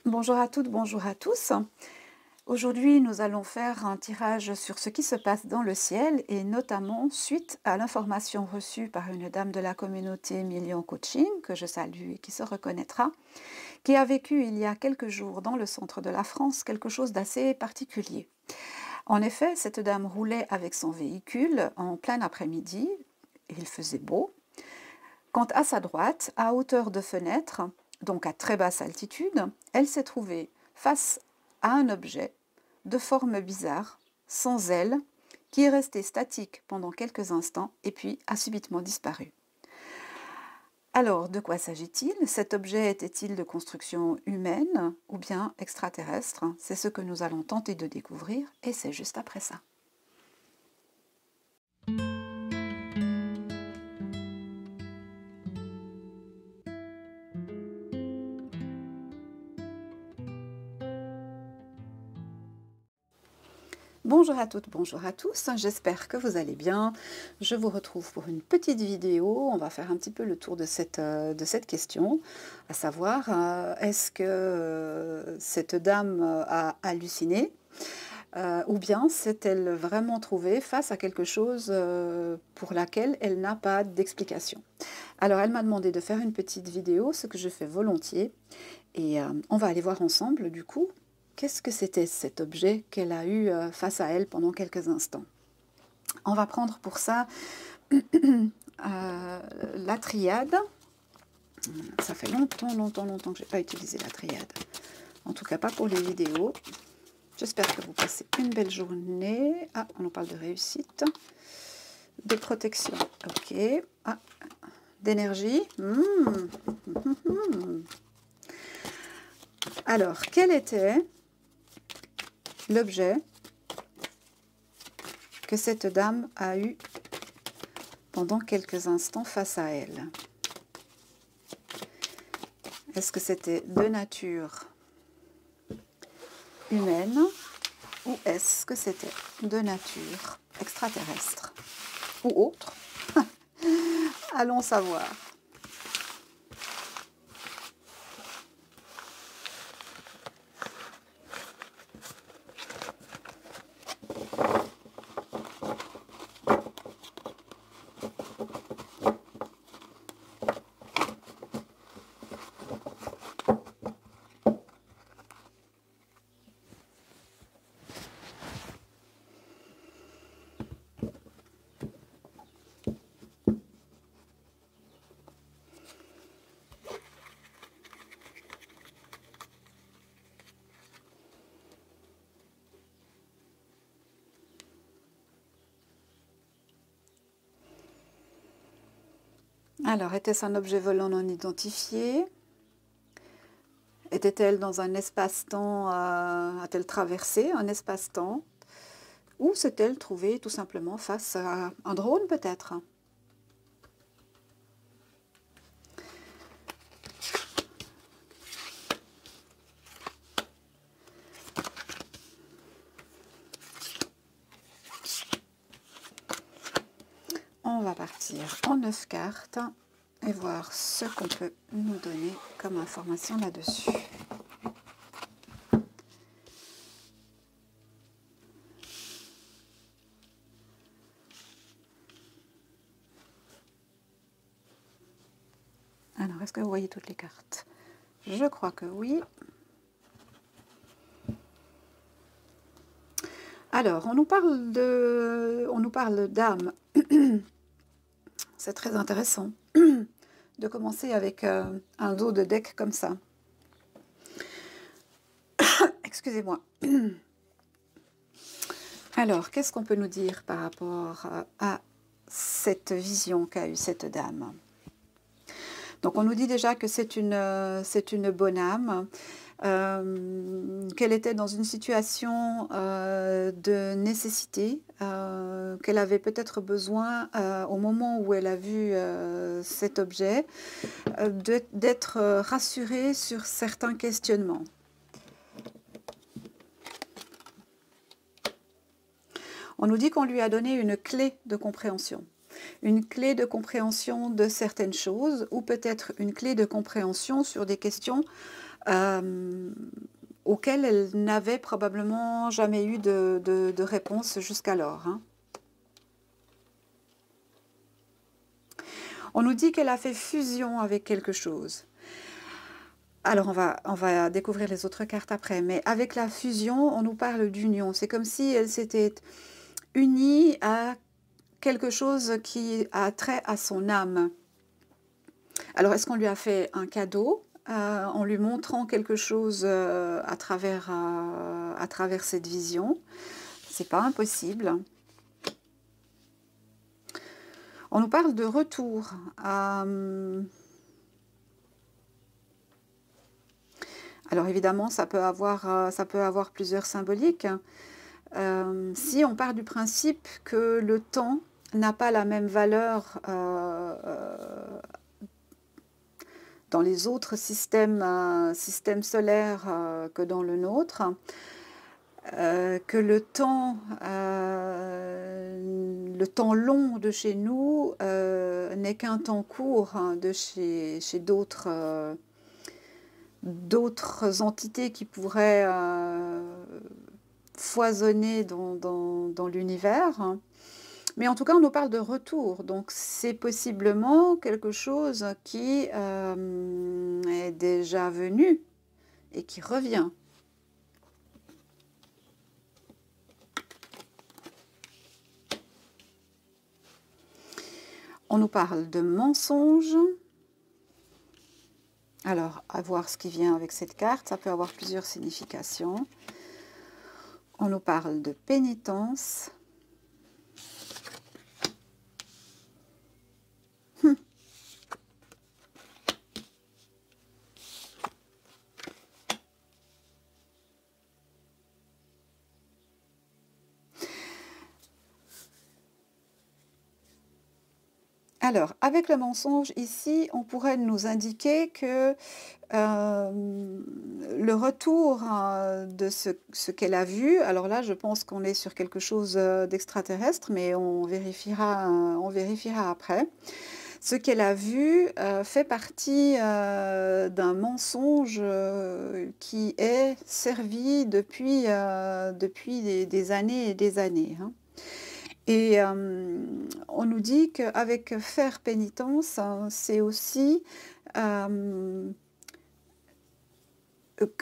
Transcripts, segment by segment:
Bonjour à toutes, bonjour à tous. Aujourd'hui, nous allons faire un tirage sur ce qui se passe dans le ciel et notamment suite à l'information reçue par une dame de la communauté Million Coaching, que je salue et qui se reconnaîtra, qui a vécu il y a quelques jours dans le centre de la France quelque chose d'assez particulier. En effet, cette dame roulait avec son véhicule en plein après-midi, il faisait beau, quand à sa droite, à hauteur de fenêtre, donc à très basse altitude, elle s'est trouvée face à un objet de forme bizarre, sans ailes, qui est resté statique pendant quelques instants et puis a subitement disparu. Alors, de quoi s'agit-il? Cet objet était-il de construction humaine ou bien extraterrestre? C'est ce que nous allons tenter de découvrir et c'est juste après ça. Bonjour à toutes, bonjour à tous, j'espère que vous allez bien. Je vous retrouve pour une petite vidéo, on va faire un petit peu le tour de cette question, à savoir, est-ce que cette dame a halluciné ou bien s'est-elle vraiment trouvée face à quelque chose pour laquelle elle n'a pas d'explication. Alors elle m'a demandé de faire une petite vidéo, ce que je fais volontiers, et on va aller voir ensemble du coup. Qu'est-ce que c'était cet objet qu'elle a eu face à elle pendant quelques instants? On va prendre pour ça la triade. Ça fait longtemps que je n'ai pas utilisé la triade. En tout cas, pas pour les vidéos. J'espère que vous passez une belle journée. Ah, on en parle de réussite. De protection. Ok. Ah, d'énergie. Alors, quel était l'objet que cette dame a eu pendant quelques instants face à elle? Est-ce que c'était de nature humaine ou est-ce que c'était de nature extraterrestre ou autre? Allons savoir. Alors, était-ce un objet volant non identifié? Était-elle dans un espace-temps? A-t-elle traversé un espace-temps? Ou s'est-elle trouvée tout simplement face à un drone peut-être? On va partir en 9 cartes et voir ce qu'on peut nous donner comme information là-dessus. Alors, est-ce que vous voyez toutes les cartes? Je crois que oui. Alors, on nous parle d'âme. C'est très intéressant de commencer avec un dos de deck comme ça. Excusez-moi. Alors, qu'est-ce qu'on peut nous dire par rapport à cette vision qu'a eue cette dame? Donc, on nous dit déjà que c'est une bonne âme, qu'elle était dans une situation de nécessité, qu'elle avait peut-être besoin, au moment où elle a vu cet objet, d'être rassurée sur certains questionnements. On nous dit qu'on lui a donné une clé de compréhension. une clé de compréhension de certaines choses ou peut-être une clé de compréhension sur des questions auxquelles elle n'avait probablement jamais eu de réponse jusqu'alors, hein. On nous dit qu'elle a fait fusion avec quelque chose. Alors, on va découvrir les autres cartes après, mais avec la fusion, on nous parle d'union. C'est comme si elle s'était unie à quelque chose qui a trait à son âme. Alors, est-ce qu'on lui a fait un cadeau en lui montrant quelque chose à travers cette vision? C'est pas impossible. On nous parle de retour. Alors évidemment, ça peut avoir plusieurs symboliques. Si on part du principe que le temps n'a pas la même valeur dans les autres systèmes solaires que dans le nôtre, que le temps long de chez nous n'est qu'un temps court de chez d'autres entités qui pourraient foisonner dans l'univers. Mais en tout cas, on nous parle de retour. Donc, c'est possiblement quelque chose qui est déjà venu et qui revient. On nous parle de mensonges. Alors, à voir ce qui vient avec cette carte, ça peut avoir plusieurs significations. On nous parle de pénitence. Alors, avec le mensonge, ici, on pourrait nous indiquer que le retour de ce qu'elle a vu, alors là, je pense qu'on est sur quelque chose d'extraterrestre, mais on vérifiera après. Ce qu'elle a vu fait partie d'un mensonge qui est servi depuis des années et des années, hein. Et on nous dit qu'avec faire pénitence, c'est aussi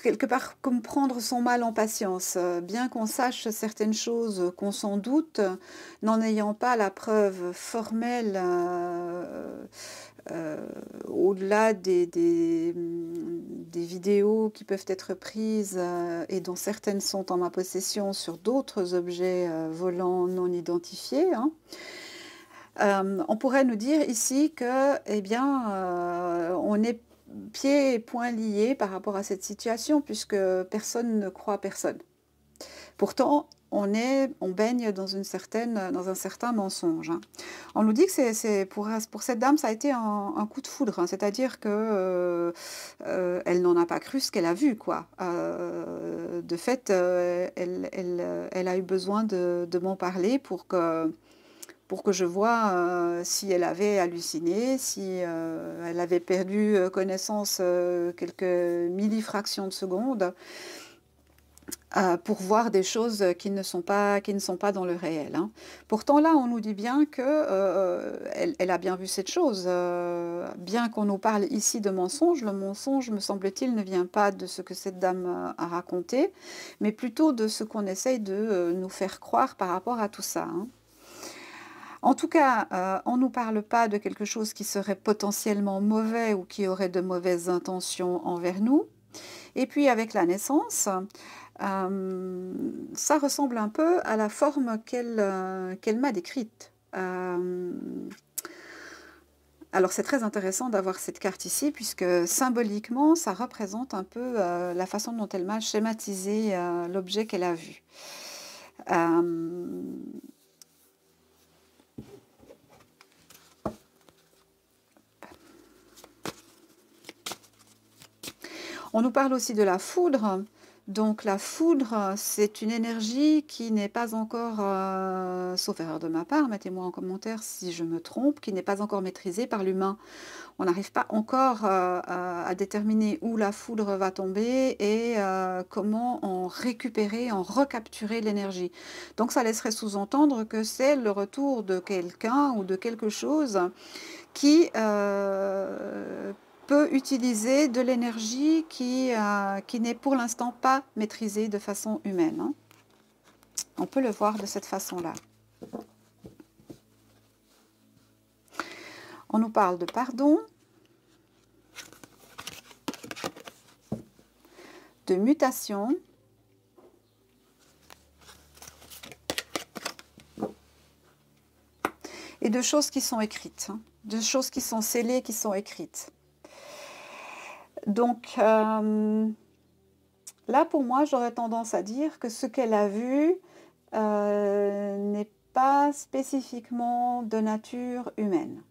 quelque part comme prendre son mal en patience. Bien qu'on sache certaines choses, qu'on s'en doute, n'en ayant pas la preuve formelle au-delà des vidéos qui peuvent être prises et dont certaines sont en ma possession sur d'autres objets volants non identifiés, hein. On pourrait nous dire ici que, eh bien, on est pieds et poings liés par rapport à cette situation puisque personne ne croit personne. Pourtant, on baigne dans un certain mensonge, hein. On nous dit que pour cette dame, ça a été un coup de foudre, hein, c'est-à-dire que elle n'en a pas cru ce qu'elle a vu, quoi. De fait, elle a eu besoin de m'en parler pour que je vois si elle avait halluciné, si elle avait perdu connaissance quelques millifractions de seconde, pour voir des choses qui ne sont pas dans le réel, hein. Pourtant là, on nous dit bien que elle a bien vu cette chose. Bien qu'on nous parle ici de mensonge, le mensonge, me semble-t-il, ne vient pas de ce que cette dame a raconté, mais plutôt de ce qu'on essaye de nous faire croire par rapport à tout ça, hein. En tout cas, on ne nous parle pas de quelque chose qui serait potentiellement mauvais ou qui aurait de mauvaises intentions envers nous. Et puis avec la naissance, ça ressemble un peu à la forme qu'elle m'a décrite. Alors c'est très intéressant d'avoir cette carte ici puisque symboliquement, ça représente un peu la façon dont elle m'a schématisé l'objet qu'elle a vu. On nous parle aussi de la foudre. Donc la foudre, c'est une énergie qui n'est pas encore, sauf erreur de ma part, mettez-moi en commentaire si je me trompe, qui n'est pas encore maîtrisée par l'humain. On n'arrive pas encore à déterminer où la foudre va tomber et comment en récupérer, en recapturer l'énergie. Donc ça laisserait sous-entendre que c'est le retour de quelqu'un ou de quelque chose qui peut utiliser de l'énergie qui n'est pour l'instant pas maîtrisée de façon humaine, hein. On peut le voir de cette façon-là. On nous parle de pardon, de mutation, et de choses qui sont écrites, hein, de choses qui sont scellées, qui sont écrites. Donc là, pour moi, j'aurais tendance à dire que ce qu'elle a vu n'est pas spécifiquement de nature humaine.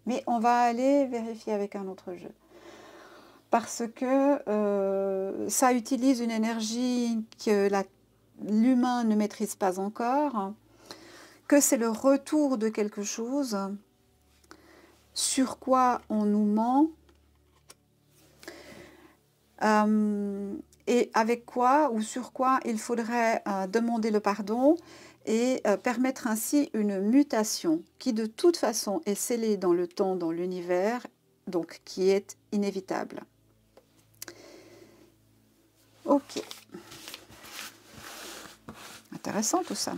Mais on va aller vérifier avec un autre jeu. Parce que ça utilise une énergie que l'humain ne maîtrise pas encore, que c'est le retour de quelque chose sur quoi on nous ment, et avec quoi ou sur quoi il faudrait demander le pardon et permettre ainsi une mutation qui de toute façon est scellée dans le temps, dans l'univers, donc qui est inévitable. Ok. Intéressant tout ça.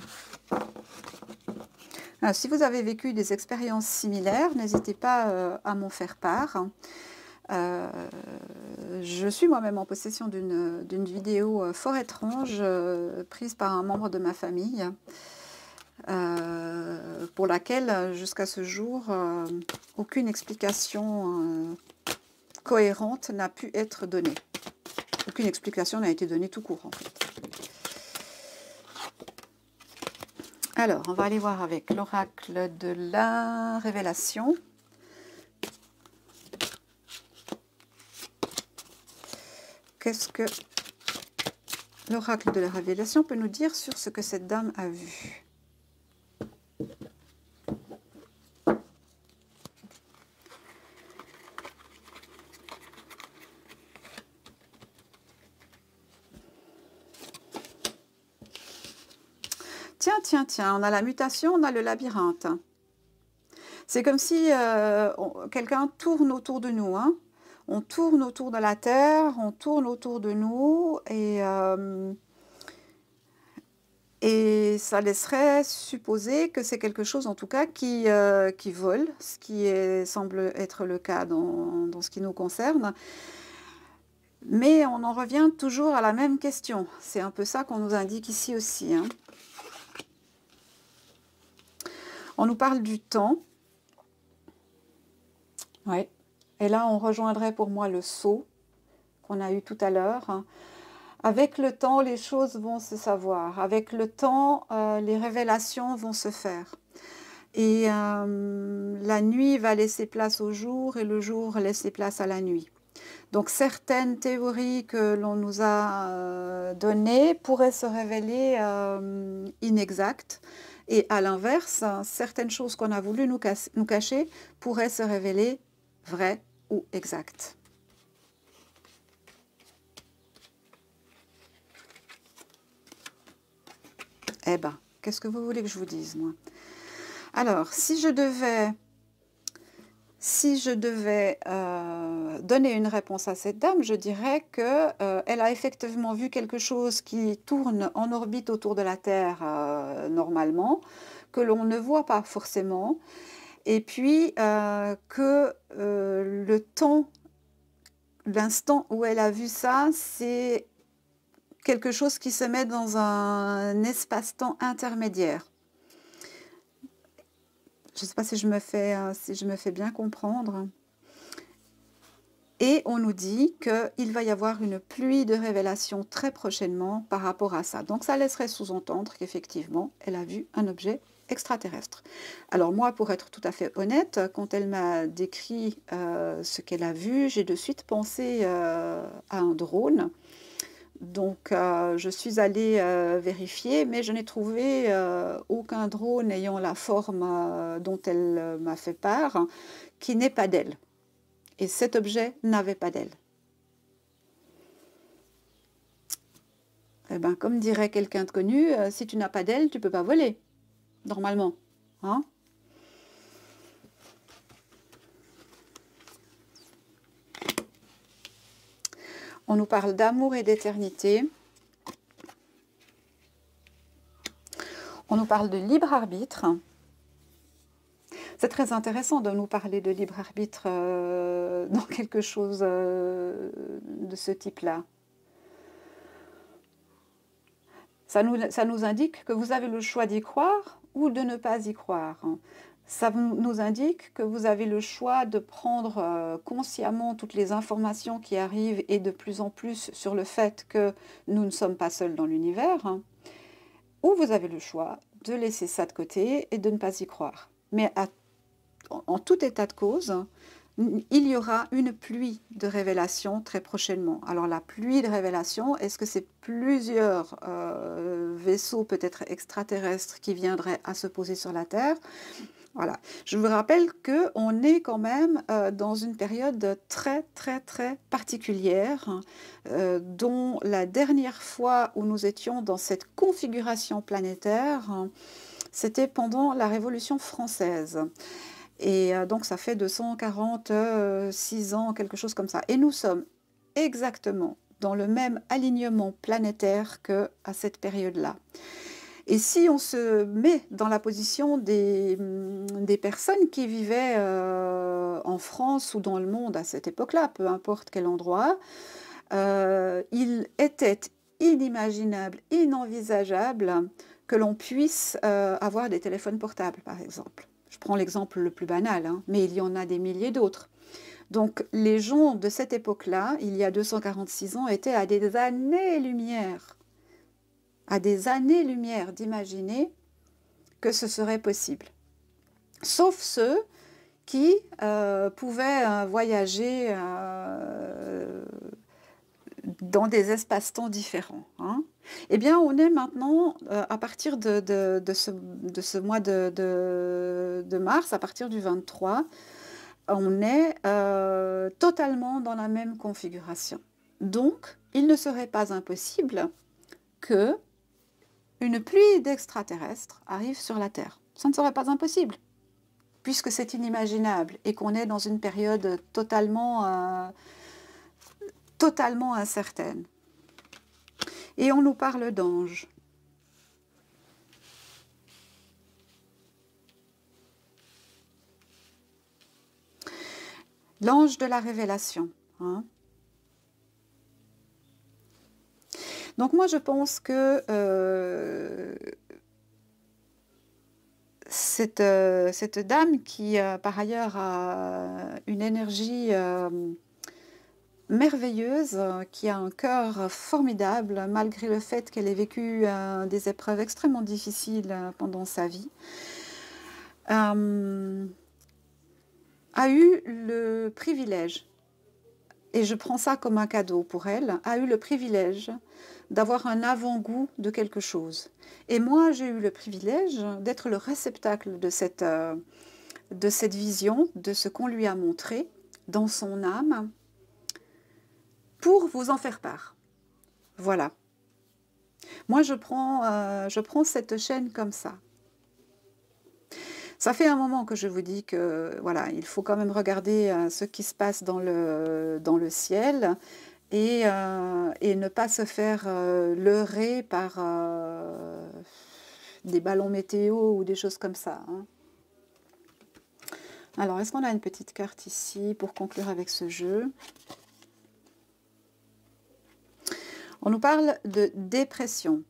Alors, si vous avez vécu des expériences similaires, n'hésitez pas à m'en faire part. Je suis moi-même en possession d'une vidéo fort étrange prise par un membre de ma famille, pour laquelle jusqu'à ce jour aucune explication cohérente n'a pu être donnée. Aucune explication n'a été donnée tout court en fait. Alors, on va aller voir avec l'oracle de la révélation. Qu'est-ce que l'oracle de la révélation peut nous dire sur ce que cette dame a vu? Tiens, on a la mutation, on a le labyrinthe. C'est comme si quelqu'un tourne autour de nous, hein. On tourne autour de la Terre, on tourne autour de nous, et ça laisserait supposer que c'est quelque chose, en tout cas, qui vole, ce qui semble être le cas dans ce qui nous concerne. Mais on en revient toujours à la même question. C'est un peu ça qu'on nous indique ici aussi, hein. On nous parle du temps. Ouais. Et là, on rejoindrait pour moi le saut qu'on a eu tout à l'heure. Avec le temps, les choses vont se savoir. Avec le temps, les révélations vont se faire. Et la nuit va laisser place au jour et le jour laisser place à la nuit. Donc certaines théories que l'on nous a données pourraient se révéler inexactes. Et à l'inverse, certaines choses qu'on a voulu nous cacher pourraient se révéler vraies ou exactes. Eh ben, qu'est-ce que vous voulez que je vous dise, moi? Alors, si je devais donner une réponse à cette dame, je dirais qu'elle a effectivement vu quelque chose qui tourne en orbite autour de la Terre normalement, que l'on ne voit pas forcément, et puis que le temps, l'instant où elle a vu ça, c'est quelque chose qui se met dans un espace-temps intermédiaire. Je ne sais pas si je me fais bien comprendre. Et on nous dit qu'il va y avoir une pluie de révélations très prochainement par rapport à ça. Donc ça laisserait sous-entendre qu'effectivement, elle a vu un objet extraterrestre. Alors moi, pour être tout à fait honnête, quand elle m'a décrit ce qu'elle a vu, j'ai de suite pensé à un drone. Donc, je suis allée vérifier, mais je n'ai trouvé aucun drone ayant la forme dont elle m'a fait part, qui n'ait pas d'aile. Et cet objet n'avait pas d'aile. Eh ben, comme dirait quelqu'un de connu, si tu n'as pas d'aile, tu ne peux pas voler, normalement. Hein? On nous parle d'amour et d'éternité. On nous parle de libre arbitre. C'est très intéressant de nous parler de libre arbitre dans quelque chose de ce type-là. Ça nous indique que vous avez le choix d'y croire ou de ne pas y croire. Ça nous indique que vous avez le choix de prendre consciemment toutes les informations qui arrivent et de plus en plus sur le fait que nous ne sommes pas seuls dans l'univers, ou vous avez le choix de laisser ça de côté et de ne pas y croire. Mais en tout état de cause, il y aura une pluie de révélations très prochainement. Alors la pluie de révélations, est-ce que c'est plusieurs vaisseaux peut-être extraterrestres qui viendraient à se poser sur la Terre? Voilà. Je vous rappelle qu'on est quand même dans une période très particulière, dont la dernière fois où nous étions dans cette configuration planétaire, c'était pendant la Révolution française. Et donc ça fait 246 ans, quelque chose comme ça. Et nous sommes exactement dans le même alignement planétaire qu'à cette période-là. Et si on se met dans la position des personnes qui vivaient en France ou dans le monde à cette époque-là, peu importe quel endroit, il était inimaginable, inenvisageable que l'on puisse avoir des téléphones portables, par exemple. Je prends l'exemple le plus banal, hein, mais il y en a des milliers d'autres. Donc les gens de cette époque-là, il y a 246 ans, étaient à des années-lumière d'imaginer que ce serait possible. Sauf ceux qui pouvaient voyager dans des espaces-temps différents. Hein. Eh bien, on est maintenant, à partir de ce mois de mars, à partir du 23, on est totalement dans la même configuration. Donc, il ne serait pas impossible que une pluie d'extraterrestres arrive sur la Terre. Ça ne serait pas impossible, puisque c'est inimaginable et qu'on est dans une période totalement incertaine. Et on nous parle d'anges. L'ange de la révélation. Hein. Donc moi je pense que cette dame qui par ailleurs a une énergie merveilleuse, qui a un cœur formidable malgré le fait qu'elle ait vécu des épreuves extrêmement difficiles pendant sa vie, a eu le privilège, et je prends ça comme un cadeau pour elle, a eu le privilège d'avoir un avant-goût de quelque chose. Et moi, j'ai eu le privilège d'être le réceptacle de cette vision, de ce qu'on lui a montré dans son âme, pour vous en faire part. Voilà. Moi, je prends cette chaîne comme ça. Ça fait un moment que je vous dis que voilà, il faut quand même regarder ce qui se passe dans le ciel et ne pas se faire leurrer par des ballons météo ou des choses comme ça. Hein. Alors, est-ce qu'on a une petite carte ici pour conclure avec ce jeu? On nous parle de dépression.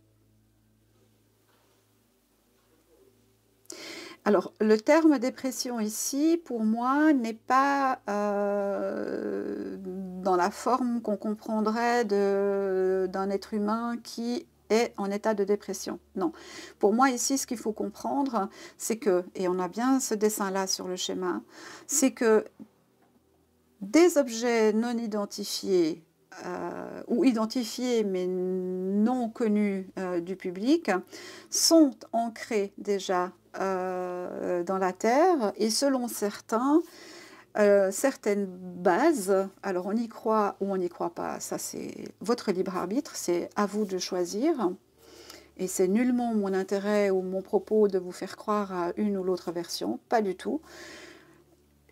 Alors, le terme dépression ici, pour moi, n'est pas dans la forme qu'on comprendrait d'un être humain qui est en état de dépression. Non. Pour moi, ici, ce qu'il faut comprendre, c'est que, et on a bien ce dessin-là sur le schéma, c'est que des objets non identifiés, ou identifiés mais non connus du public, sont ancrés déjà dans la Terre, et selon certains, certaines bases, alors on y croit ou on n'y croit pas, ça c'est votre libre arbitre, c'est à vous de choisir, et c'est nullement mon intérêt ou mon propos de vous faire croire à une ou l'autre version, pas du tout.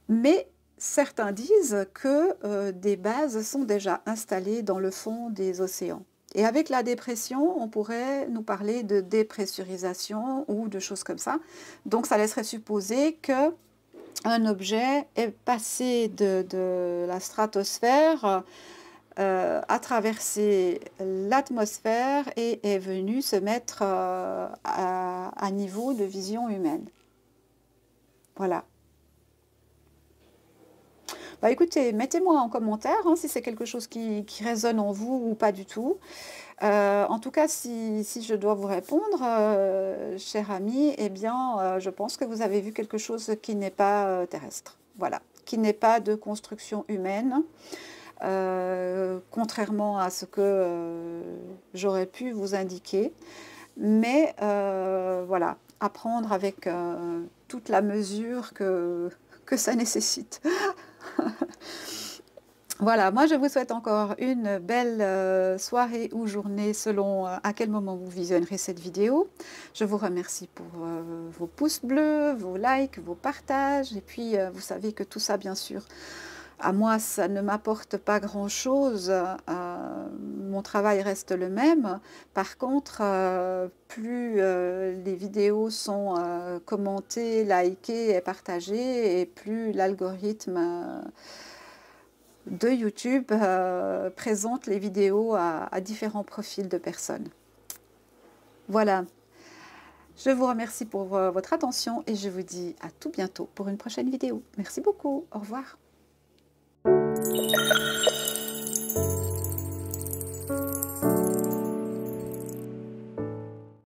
Mais certains disent que des bases sont déjà installées dans le fond des océans. Et avec la dépression, on pourrait nous parler de dépressurisation ou de choses comme ça. Donc ça laisserait supposer que un objet est passé de la stratosphère, a traversé l'atmosphère et est venu se mettre à niveau de vision humaine. Voilà. Bah écoutez, mettez-moi en commentaire si c'est quelque chose qui résonne en vous ou pas du tout. En tout cas, si je dois vous répondre, cher ami, eh bien, je pense que vous avez vu quelque chose qui n'est pas terrestre. Voilà, qui n'est pas de construction humaine, contrairement à ce que j'aurais pu vous indiquer. Mais voilà, à prendre avec toute la mesure que ça nécessite. Voilà, moi je vous souhaite encore une belle soirée ou journée selon à quel moment vous visionnerez cette vidéo. Je vous remercie pour vos pouces bleus, vos likes, vos partages. Et puis vous savez que tout ça, bien sûr, à moi, ça ne m'apporte pas grand-chose. Mon travail reste le même. Par contre, plus les vidéos sont commentées, likées et partagées, et plus l'algorithme de YouTube présente les vidéos à différents profils de personnes. Voilà. Je vous remercie pour votre attention et je vous dis à tout bientôt pour une prochaine vidéo. Merci beaucoup. Au revoir.